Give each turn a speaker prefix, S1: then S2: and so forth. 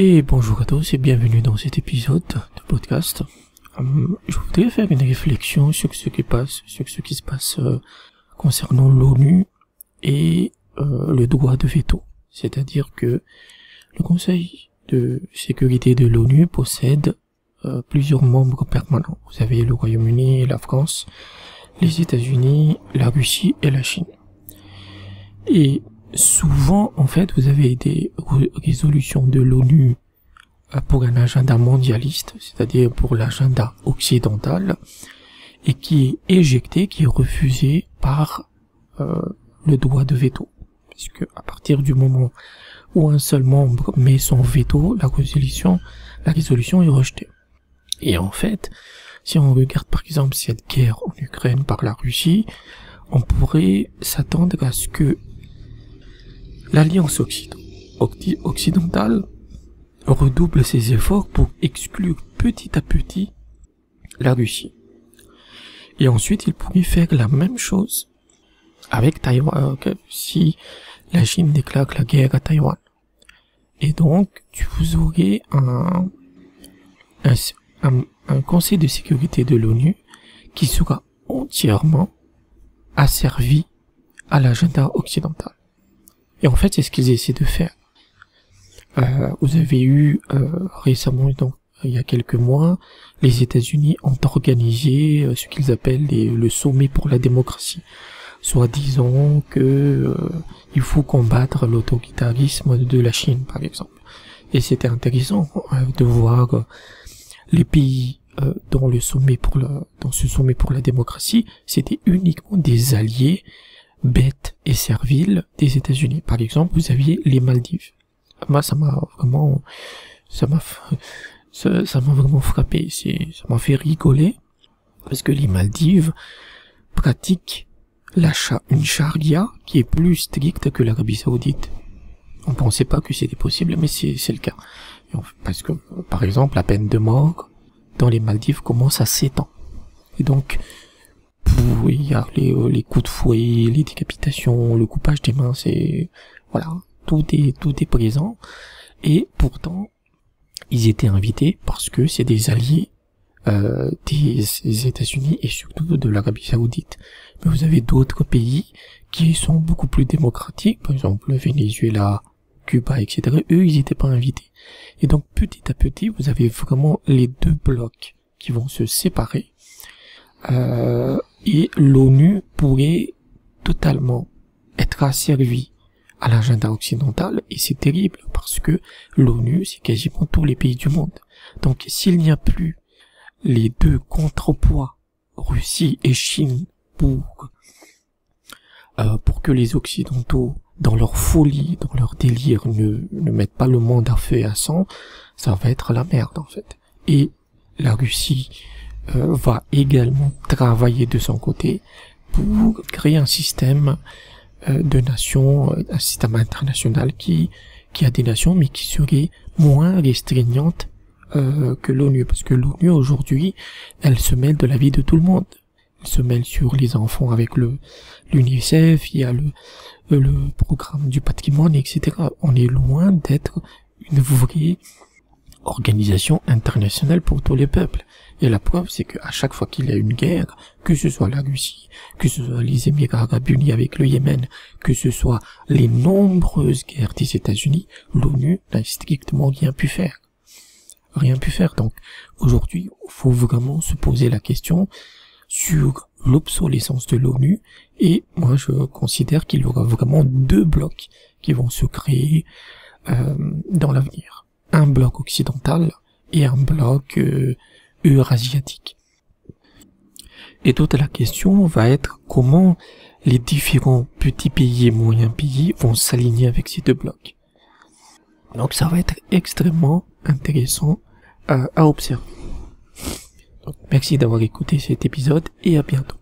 S1: Et bonjour à tous et bienvenue dans cet épisode de podcast. Je voudrais faire une réflexion sur ce qui se passe concernant l'ONU et le droit de veto. C'est-à-dire que le Conseil de sécurité de l'ONU possède plusieurs membres permanents. Vous avez le Royaume-Uni, la France, les États-Unis, la Russie et la Chine. Et souvent, en fait, vous avez des résolutions de l'ONU pour un agenda mondialiste, c'est-à-dire pour l'agenda occidental, et qui est éjecté, qui est refusé par le droit de veto. Puisque à partir du moment où un seul membre met son veto, la résolution est rejetée. Et en fait, si on regarde par exemple cette guerre en Ukraine par la Russie, on pourrait s'attendre à ce que l'Alliance occidentale redouble ses efforts pour exclure petit à petit la Russie. Et ensuite, il pourrait faire la même chose avec Taïwan, si la Chine déclare la guerre à Taïwan. Et donc, vous aurez un Conseil de sécurité de l'ONU qui sera entièrement asservi à l'agenda occidental. Et en fait, c'est ce qu'ils essaient de faire. Vous avez eu récemment, donc il y a quelques mois, les États-Unis ont organisé ce qu'ils appellent le sommet pour la démocratie, soit disant que il faut combattre l'autoritarisme de la Chine, par exemple. Et c'était intéressant de voir les pays dans ce sommet pour la démocratie, c'était uniquement des alliés bêtes et serviles des États-Unis. Par exemple, vous aviez les Maldives. Moi, ça m'a vraiment frappé. Ça m'a fait rigoler parce que les Maldives pratiquent une charia qui est plus stricte que l'Arabie Saoudite. On pensait pas que c'était possible, mais c'est le cas. Parce que, par exemple, la peine de mort dans les Maldives commence à 7 ans. Et donc, il y a les coups de fouet, les décapitations, le coupage des mains, voilà, tout est présent. Et pourtant, ils étaient invités parce que c'est des alliés des États-Unis et surtout de l'Arabie Saoudite. Mais vous avez d'autres pays qui sont beaucoup plus démocratiques, par exemple le Venezuela, Cuba, etc. Eux, ils n'étaient pas invités. Et donc, petit à petit, vous avez vraiment les deux blocs qui vont se séparer. Et l'ONU pourrait totalement être asservie à l'agenda occidental, et c'est terrible parce que l'ONU, c'est quasiment tous les pays du monde. Donc, s'il n'y a plus les deux contrepoids, Russie et Chine, pour que les Occidentaux, dans leur folie, dans leur délire, ne mettent pas le monde à feu et à sang, ça va être la merde, en fait. Et la Russie va également travailler de son côté pour créer un système de nations, un système international qui a des nations mais qui serait moins restreignante que l'ONU, parce que l'ONU aujourd'hui, elle se mêle de la vie de tout le monde. Elle se mêle sur les enfants avec l'UNICEF, il y a le programme du patrimoine, etc. On est loin d'être une vraie organisation internationale pour tous les peuples. Et la preuve, c'est qu'à chaque fois qu'il y a une guerre, que ce soit la Russie, que ce soit les Émirats Arabes Unis avec le Yémen, que ce soit les nombreuses guerres des États-Unis, l'ONU n'a strictement rien pu faire. Donc, aujourd'hui, il faut vraiment se poser la question sur l'obsolescence de l'ONU, et moi, je considère qu'il y aura vraiment deux blocs qui vont se créer dans l'avenir. Un bloc occidental et un bloc eurasiatique. Et toute la question va être comment les différents petits pays et moyens pays vont s'aligner avec ces deux blocs. Donc ça va être extrêmement intéressant à observer. Donc, merci d'avoir écouté cet épisode et à bientôt.